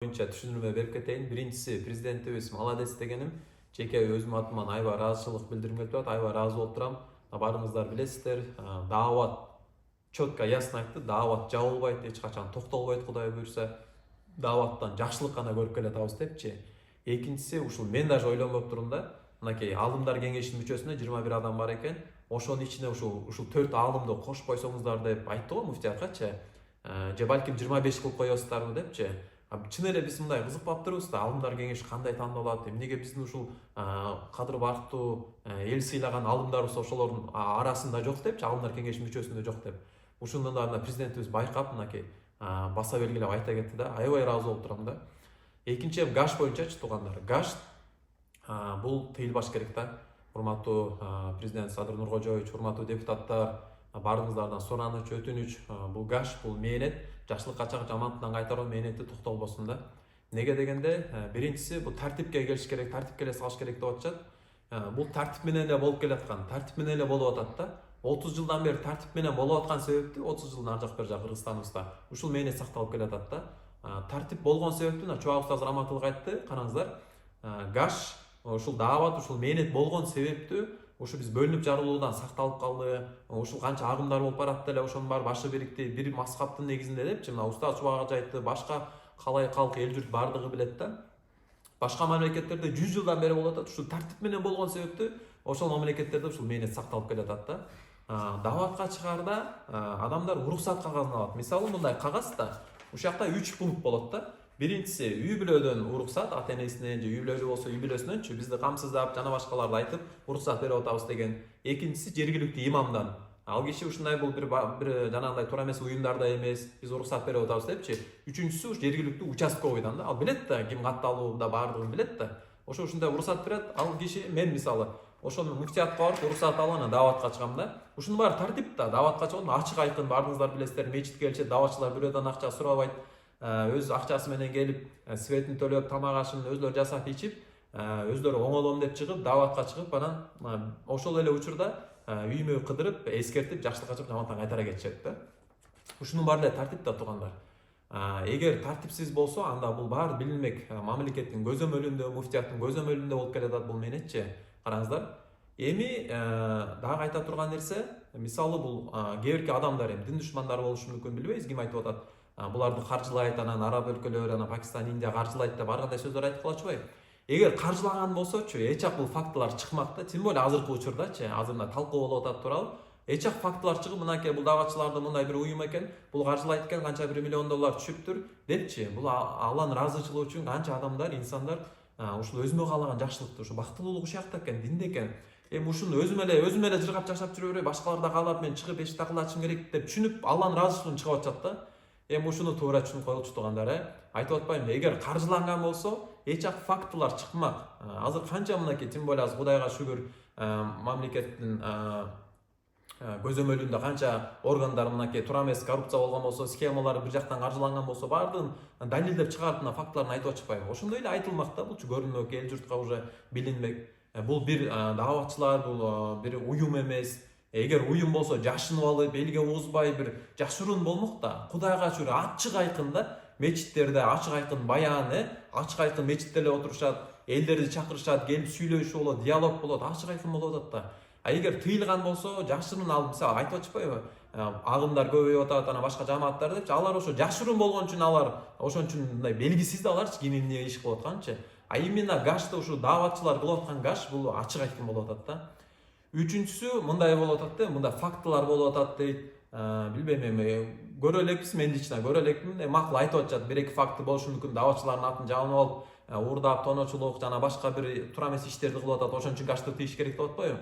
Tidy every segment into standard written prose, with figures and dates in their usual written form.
боюнча түшүндүрмө берип кетейин. Биринчиси, президентибиз молодец дегеним. Жеке өзүм атыман аябай ыраазычылык билдиргим келип турат, аябай ыраазы болуп турам. Баарыңыздар билесиздер, даават четко ясно айтты, даават жабылбайт, эч качан токтолбойт, Кудай буйрса. Дааваттан жакшылык гана көрүп келатабыз депчи. Экинчиси, ушул мен даже ойлонбоп турдум да, мынакей аалымдар кеңешинин мүчөсүнө 21 адам бар экен. Ошонун ичине ушул 4 аалымды кошуп койсоңуздар деп айтты го муфтий акачы. Же балким 25 кылып коесуздарбы депчи. Чын эле биз мындай кызык баптырбыз да, аалымдар кеңеши кандай тандалат, эмнеге биздин ушул кадыр бактуу эл сыйлаган аалымдарыбыз ошолордун арасында жок депчи, аалымдар кеңешинин мүчөсүндө жок деп. Ушуну да президентибиз байкап, мынакей баса белгилеп айта кетти да, аябай ыраазы болуп турам да. Экинчи гаш боюнчачы туугандар, гаш бул тыйылбаш керек да. Урматтуу президент Садыр Нуркожоевич, урматтуу депутаттар, баарыңыздардан сураныч, өтүнүч, бул гаш, бул мээнет жакшылыкка чак, жамандыктан кайтаруу мээнети токтолбосун да. Неге дегенде, биринчиси бул тартипке келиш керек, тартипке эле салыш керек деп атышат. Бул тартип менен эле болуп келаткан, тартип менен эле болуп атат да. 30 жылдан бери тартип менен болуп аткан себепти 30 жылдын ар жак бери жак Кыргызстаныбызда ушул мээнет сакталып келатат да. Тартип болгон себепти чубак устаз Раматылык айтты, караңыздар. Гаш ушул даават, ушул мээнет болгон себепти ушу биз бөлүнүп жарылуудан сакталып калды. Ушул канча агымдар болуп барат деле, ошонун баары башы бирикти, бир мазхабтын негизинде депчи. Мына устаз чубак айтты, башка калай калк эл журт баардыгы билет да. Башка мамлекеттерде 100 жылдан бери болуп атат. Ушул тартип менен болгон себепти ошол мамлекеттерде ушул мээнет сакталып келатат да. Дааватка чыгаарда адамдар уруксат кагазын алат. Мисалы мындай кагаз да, ушул жакта 3 пункт болот да. Биринчиси, үй бүлөдөн уруксат, ата энесинен же үй бүлөлүү болсо үй бүлөсүнөнчү бизди камсыздап, жана башкаларды айтып уруксат берип атабыз деген. Экинчиси, жергиликтүү имамдан. Ал киши ушундай бул бир жанагындай туура эмес уюмдарда эмес, биз уруксат берип атабыз депчи. Үчүнчүсү ушу жергиликтүү участковыйдан да. Ал билет да, ким катталууда баардыгын билет да. Ушундай уруксат берет. Ал киши, мен мисалы ошону муфтиятка барып уруксат алып анан дааватка чыгам да. Ушунун баары тартип да. Дааватка чыгып ачык айкын, баарыңыздар билесиздер, мечитке келишет, дааватчылар бирөөдөн акча сурабайт. Өз акчасы менен келип, светин төлөп, тамак ашын өзлөрү жасап ичип, өзлөрү оңолом деп чыгып, дааватка чыгып, анан ошол эле учурда үймө кыдырып, эскертип, жакшылыкка чыгып, жамандыктан кайтара кетишет да. Ушунун баары эле тартип да туугандар. Эгер тартипсиз болсо, анда бул баары билинбек, мамлекеттин көзөмөлүндө, муфтияттын көзөмөлүндө болуп келатат бул мээнетчи. Караңыздар. Эми дагы айта турган нерсе, мисалы бул кээ бирки адамдар дин душмандары болушу мүмкүн, билбейбиз ким айтып атат. Буларды каржылайт, анан араб өлкөлөрү, анан Пакистан, Индия каржылайт деп ар кандай сөздөр айтып калачубайбы? Эгер каржылаган болсочу, эч жак бул фактылар чыкмак да, тем более азыркы учурдачы, азыр мына талкуу болуп атат туурабы? Эч жак фактылар чыгып, мынакей бул дааватчыларды мындай бир уюм экен, бул каржылайт экен, канча бир $1 миллион түшүптүр депчи. Бул Алланын ыраазычылыгы үчүн канча адамдар, инсандар ушул өзүмө каалаган жакшылыкты, ушу бактылуулук ушул жакта экен, динде экен. Эми ушуну өзүм эле жыргап жашап жүрө бербей, башкалар да каалап мен чыгып эшик такылдатышым керек деп түшүнүп, Алланын ыраазычылыгын чыгып атышат да. Эми ушуну туура түшүнүп коелучу туугандар, айтып атпаймынбы, эгер каржыланган болсо, эч жак фактылар чыкмак. Азыр канча мынакей, тем более Кудайга шүгүр, мамлекеттин көзөмөлүндө канча органдар мынакей туура эмес коррупция болгон болсо, схемалар бир жактан каржыланган болсо, баардыгын далилдеп чыгарып мына фактыларын айтып атышпайбы? Ошондой эле айтылмак да, булчу көрүнмөк, эл журтка уже билинбек. Бул бир дааватчылар, бул бир уюм эмес. Эгер уюм болсо жашынып алып, элге угузбай бир жашыруун болмок да. Кудайга шүгүр ачык айкын да, мечиттерде ачык айкын баян, ачык айкын мечитте эле отурушат, элдерди чакырышат, келип сүйлөшүү болот, диалог болот, ачык айкын болуп атат да. Эгер тыйылган болсо, жашыруун алып, мисалы айтып атышпайбы? Агымдар көбөйүп атат, анан башка жамааттар депчи. Алар ошо жашыруун болгон үчүн алар, ошон үчүн мындай белгисиз да аларчы, ким эмне иш кылып атканчы. Именно гашты ушу дааватчылар кылып аткан гаш бул ачык айкын болуп атат да. Үчүнчүсү мындай болуп атат да, мында фактылар болуп атат дейт. Билбейм эми көрө элекпиз, мен лично көрө элекмин. Макул айтып атышат, бир-эки факты болушу мүмкүн, дааватчылардын атын жабынып алып, уурдап, тоноочулук жана башка бир туура эмес иштерди кылып атат, ошон үчүн гашты тыйыш керек деп атпайбы?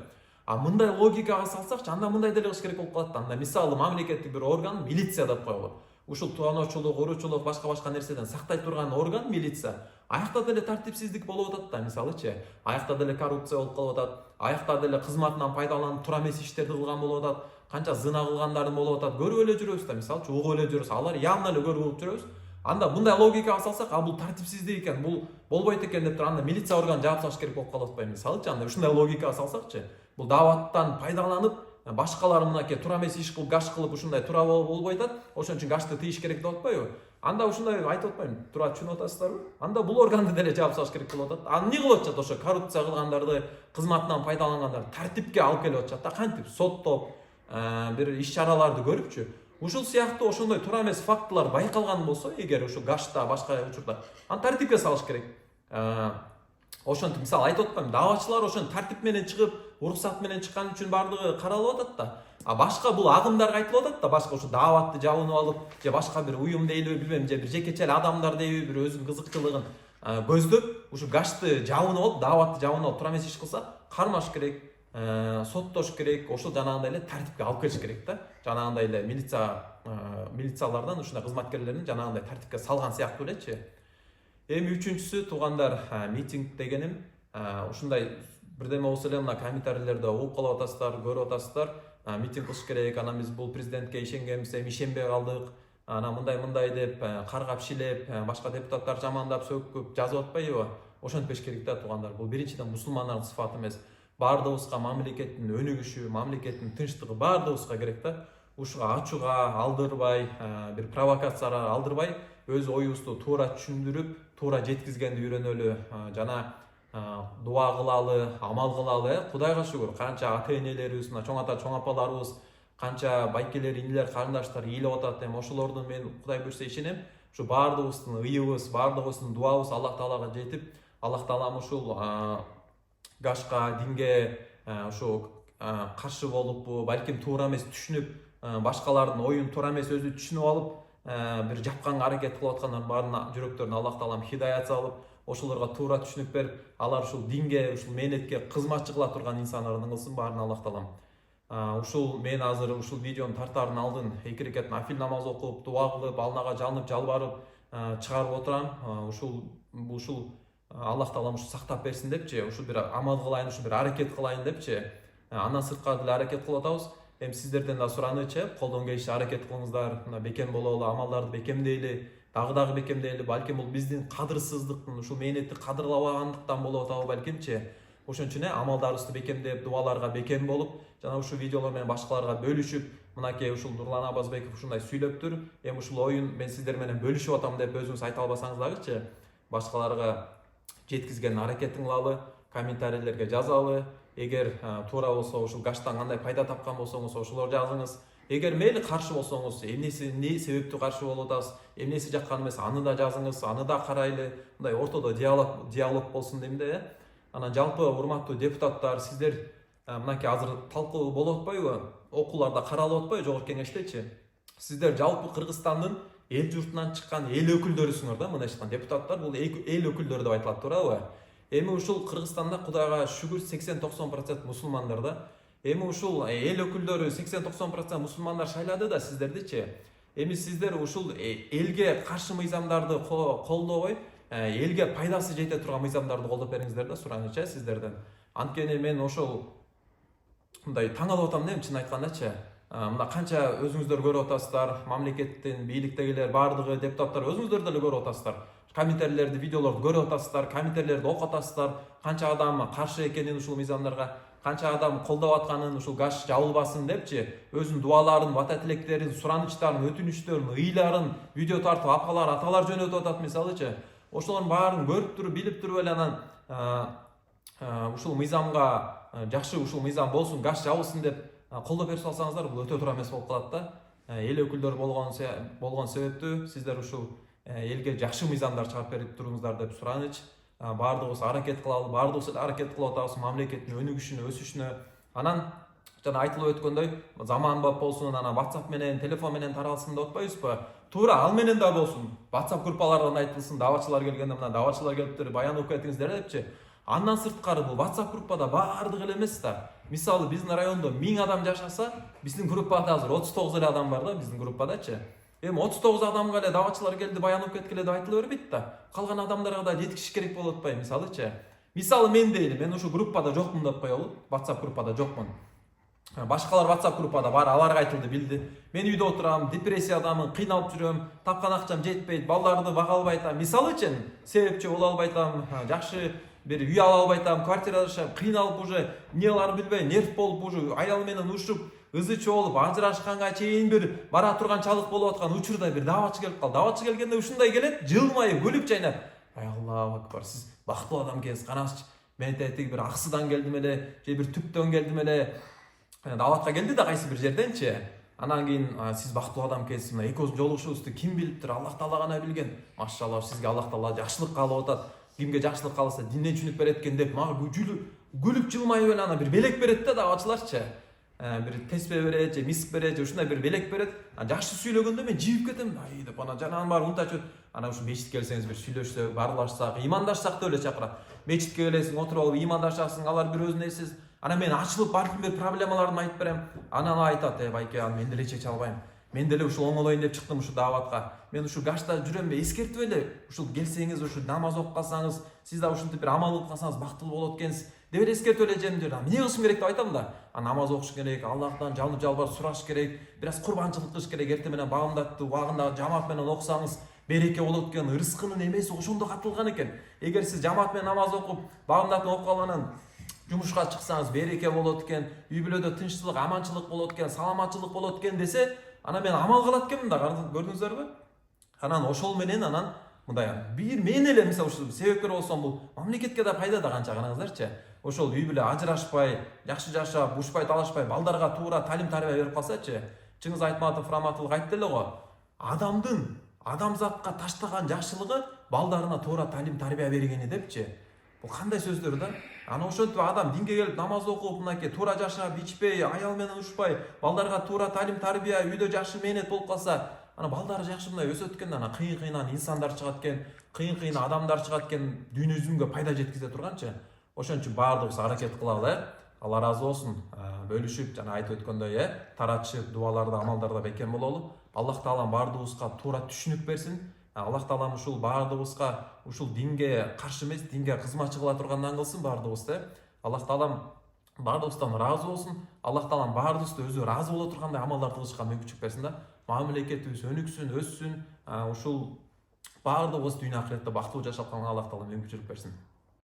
Мындай логикага салсакчы, анда мындай деле кылыш керек болуп калат да. Анда мисалы мамлекеттик бир орган, милиция деп коелу. Ушул тоноочулук, уруучулук, башка нерседен сактай турган орган милиция. Аякта деле тартипсиздик болуп атат да, мисалычы. Аякта деле коррупция болуп калып атат. Аякта деле кызматынан пайдаланып туура эмес иштерди кылган болуп атат. Канча зына кылгандарын болуп атат. Көрүп эле жүрөбүз да, мисалычы, угуп эле жүрөбүз. Алар явно эле көрүп жүрөбүз. Анда мындай логикага салсак, бул тартипсиздик экен, бул болбойт экен деп туруп, анда милиция орган жаап салыш керек болуп калып атпайбы, мисалычы. Анда ушундай логикага салсакчы, бул дааваттан пайдаланып, башкалар мынакей туура эмес иш кылып гаш кылып ушундай туура болбой атат, ошон үчүн гашты тийиш керек деп атпайбы? Анда ушундай айтып атпайбы? Туура түшүнүп атасыздарбы? Анда бул органды деле жаап салыш керек болуп атат. Аны эмне кылып атышат? Ошо коррупция кылгандарды, кызматынан пайдалангандарды тартипке алып келип атышат да, кантип соттоп, бир иш-чараларды көрүпчү. Ушул сыяктуу ошондой туура эмес фактылар байкалган болсо, эгер ушу гашта башка учурда, аны тартипке салыш керек. Ошентип мисалы айтып атпаймынбы, даавачылар ошон тартип менен чыгып, уруксат менен чыккан үчүн баардыгы каралып атат да. А башка бул агымдарга айтылып атат да, башка ушу дааватты жабынып алып, же башка бир уюм дейлиби билбейм, же бир жекече адамдар дейби, бир өзүнүн кызыкчылыгын көздөп, ушу гашты жабынып алып, дааватты жабынып алып, туура эмес иш кылса, кармаш керек, соттош керек, ошол жанагындай эле тартипке алып келиш керек да. Жанагындай эле милициялардан, ушундай кызматкерлерин жанагындай тартипке салган сыяктуу элечи. Эми үчүнчүсү, туугандар, митинг дегеним, ушундай бирдеме болсо эле мына комментарийлерде угуп калып атасыздар, көрүп атасыздар. Митинг кылыш керек, анан биз бул президентке ишенгенбиз, эми ишенбей калдык. Анан мындай деп каргап шилеп, башка депутаттар жамандап, сөкүп жазып атпайбы? Ошентпеш керек да, туугандар. Бул биринчиден мусулмандардын сыфаты эмес. Баардыгыбызга мамлекеттин өнүгүшү, мамлекеттин тынчтыгы баардыгыбызга керек да. Ушуга ачууга алдырбай, бир провокацияга алдырбай, өз оюбузду туура түшүндүрүп, туура жеткизгенди үйрөнөлү, жана дуа кылалы, амал кылалы. Кудайга шүгүр, канча ата-энелерибиз, чоң ата, чоң апаларыбыз, канча байкелер, инилер, карындаштар ыйлап атат. Эми ошолордун мен Кудай буйрса ишенем, ушу баардыгыбыздын ыйыбыз, баардыгыбыздын дуабыз Аллах Таалага жетип, Аллах Таалам ушул гашка, динге ушу каршы болуппу, балким туура эмес түшүнүп, башкалардын оюн туура эмес өзү түшүнүп алып, бир жапканга аракет кылып аткандардын баарына жүрөктөрүнө Аллах Таалам хидаят салып, ошолорго туура түшүнүк берип, алар ушул динге, ушул мээнетке кызматчы кыла турган инсандардан кылсын баарына Аллах Таалам. Ушул мен азыр ушул видеону тартаардын алдын 2 рекат нафил намаз окуп, дуа кылып, Аллага жалынып, жалбарып чыгарып отурам. Ушул Аллах Таалам ушу сактап берсин депчи, ушул бир амал кылайын, ушул бир аракет кылайын депчи. Андан сырткары деле аракет кылып атабыз. Эми сиздерден да суранычы, колдон келишинче аракет кылыңыздар, мына бекем бололу, амалдарды бекемдейли, дагы бекемдейли. Балким бул биздин кадырсыздыктын, ушул мээнетти кадырлабагандыктан болуп атабы балкимчи. Ошон үчүн амалдарыбызды бекемдеп, дуаларга бекем болуп, жана ушул видеолор менен башкаларга бөлүшүп, мынакей ушул Нурлан Абазбеков ушундай сүйлөптүр. Эми ушул оюн мен сиздер менен бөлүшүп атам деп өзүңүз айта албасаңыз дагычы, башкаларга жеткизген аракетин кылалы, комментарийлерге жазалы. Эгер туура болсо, ушул гаштан кандай пайда тапкан болсоңуз, ошолор жазыңыз. Эгер мейли каршы болсоңуз, эмне себептүү каршы болуп атасыз, эмнеси жаккан эмес, аны да жазыңыз, аны да карайлы. Мындай ортодо диалог болсун дейм да. Анан жалпы урматтуу депутаттар, сиздер мынакей азыр талкуу болуп атпайбы? Окууларда каралып атпайбы жогорку кеңештечи? Сиздер жалпы Кыргызстандын эл журтунан чыккан эл өкүлдөрүсүңөр да, мына ишкан депутаттар, бул эл өкүлдөрү деп айтылат, туурабы? Эми ушул Кыргызстанда Кудайга шүгүр 80-90% мусулмандар да. Эми ушул эл өкүлдөрү 80-90% мусулмандар шайлады да сиздердичи. Эми сиздер ушул элге каршы мыйзамдарды колдобой, элге пайдасы жете турган мыйзамдарды колдоп бериңиздер да, суранычы сиздерден. Анткени мен ошол мындай таң алып атам дейм, чын айткандачы. Мына канча өзүңүздөр көрүп атасыздар, мамлекеттин бийликтегилер баардыгы, депутаттар өзүңүздөр деле көрүп атасыздар. Комментарийлерди, видеолорду көрүп атасыздар, комментарийлерди окуп атасыздар. Канча адам каршы экенин ушул мыйзамдарга, канча адам колдоп атканын, ушул гаш жабылбасын депчи, өзүнүн дуаларын, бата тилектерин, суранычтарын, өтүнүчтөрүн, ыйларын видео тартып апалар, аталар жөнөтүп атат мисалычы. Ошолордун баарын көрүп туруп, билип туруп эле анан ушул мыйзамга жакшы, ушул мыйзам болсун, гаш жабылсын деп колдоп берип салсаңыздар, бул өтө туура эмес болуп калат да. Эл өкүлдөрү болгон себептүү сиздер ушул элге жакшы мыйзамдар чыгарып берип туруңуздар деп сураныч. Баардыгыбыз аракет кылалы, баардыгыбыз аракет кылып атабыз мамлекеттин өнүгүшүнө, өсүшүнө. Анан жана айтылып өткөндөй, заманбап болсун, анан WhatsApp менен, телефон менен таралсын деп атпайбызбы? Туура ал менен да болсун. WhatsApp группалардан айтылсын, давачылар келгенде мына давачылар келиптир, баян окуп кетиңиздер депчи. Андан сырткары бул WhatsApp группада баардыгы эле эмес да. Мисалы биздин райондо 1000 адам жашаса, биздин группада азыр 39 эле адам бар да, биздин группадачы. Эми 39 адамга эле давачылар келди, баян окуп кеткиле деп айтыла бербейт да. Калган адамдарга да жеткизиш керек болуп атпайбы, мисалычы. Мисалы мен дейли, мен ушу группада жокмун деп коелу, WhatsApp группада жокмун. Башкалар WhatsApp группада бар, аларга айтылды, билди. Мен үйдө отурам, депрессиядамын, кыйналып жүрөм, тапкан акчам жетпейт, балдарды бага албай атам. Мисалы үчүн себепчи боло албай атам, жакшы бир үй ала албай атам, квартирада жашап, кыйналып уже эмнелерин билбей, нерв болуп уже аял менен ушуп, ызы чуу болуп, ажырашканга чейин бир бара турган чалык болуп аткан учурда бир дааватчы келип калды. Дааватчы келгенде ушундай келет, жылмайып, күлүп чайнап. Ай Аллаху акбар, сиз бактылуу адам экенсиз, караңызчы. Мен тетиги бир аксыдан келдим эле, же бир түптөн келдим эле. Дааватка келди да кайсы бир жерденчи. Анан кийин сиз бактылуу адам экенсиз, мына экөөбүздүн жолугушуубузду ким билиптир? Аллах Таала гана билген. Машалла, сизге Аллах Таала жакшылык каалап атат. Кимге жакшылык кааласа динден түшүнүп берет экен деп мага күлүп жылмайып эле ана бир белек берет да дааватчыларчы. Бир теспе берет, же миск берет, же ушундай бир белек берет. Жакшы сүйлөгөндө мен жибип кетем. Ай деп ана жанагын баары унутачу. Ана ушу мечитке келсеңиз бир сүйлөшсө, баарлашсак, имандашсак да эле чакырат. Мечитке келесиң, отуруп алып имандашасың, алар бир өзүнө эсиз. Ана мен ачылып бардым бир проблемаларымды айтып берем. Анан айтат, байке, мен деле чече албайм. Мен деле ушул оңолоюн деп чыктым ушу дааватка. Мен ушу гашта жүрөм, эскертип эле. Ушул келсеңиз, ушу намаз окуп калсаңыз, сиз да ушинтип бир амал кылып калсаңыз бактылуу болот экенсиз. Деп эле эскертип эле жерим. Эмне кылышым керек деп айтам да. Намаз окуш керек, Аллахтан жалынып жалбарып сураш керек, бир аз курбанчылык кылыш керек. Эртең менен багымдаттуу убагында жамаат менен окусаңыз, береке болот экен, ырыскынын эмеси ошондо катылган экен. Эгер сиз жамаат менен намаз окуп, багымдатып окуп калганан жумушка чыксаңыз, береке болот экен, үй бүлөдө тынччылык, аманчылык болот экен, саламатчылык болот экен десе, ана мен амал кылат экенмин да, көрдүңүздөр? Анан ошол менен анан мындай бир мен эле мисалы ушул себепкер болсом, бул мамлекетке да пайда да канча, караңыздарчы. Ошол үй бүлө ажырашпай, жакшы жашап, ушпай талашпай, балдарга туура талим тарбия берип калсачы. Чыңгыз Айтматов раматуллах айтты эле го. Адамдын адамзатка таштаган жакшылыгы балдарына туура талим тарбия бергени депчи. Бул кандай сөздөр да? Ана ошентип адам динге келип намаз окуп, мынакей туура жашап, ичпей, аял менен ушпай, балдарга туура талим тарбия, үйдө жакшы мээнет болуп калса, ана балдары жакшы мындай өсөт экен, ана кыйын-кыйынан инсандар чыгат экен, кыйын-кыйын адамдар чыгат экен, дүйнө жүзүнгө пайда жеткизе турганчы. Ошон үчүн баардыгыбыз аракет кылалы, Алла разы болсун. Бөлүшүп, жана айтып өткөндөй, таратышып, дуаларда, амалдарда бекем бололу. Аллах Таалам баардыгыбызга туура түшүнүк берсин. Аллах Таалам ушул баардыгыбызга ушул динге каршы эмес, динге кызматчы кыла тургандан кылсын баардыгыбызды. Аллах Таалам баардыгыбыздан разы болсун. Аллах Таалам баардыгыбызды өзү разы боло тургандай амалдар кылышка мүмкүнчүлүк берсин да. Мамлекетибиз өнүксүн, өссүн. Ушул баардыгыбыз дүйнө акыретте бактылуу жашап калганга Аллах Таалам мүмкүнчүлүк берсин.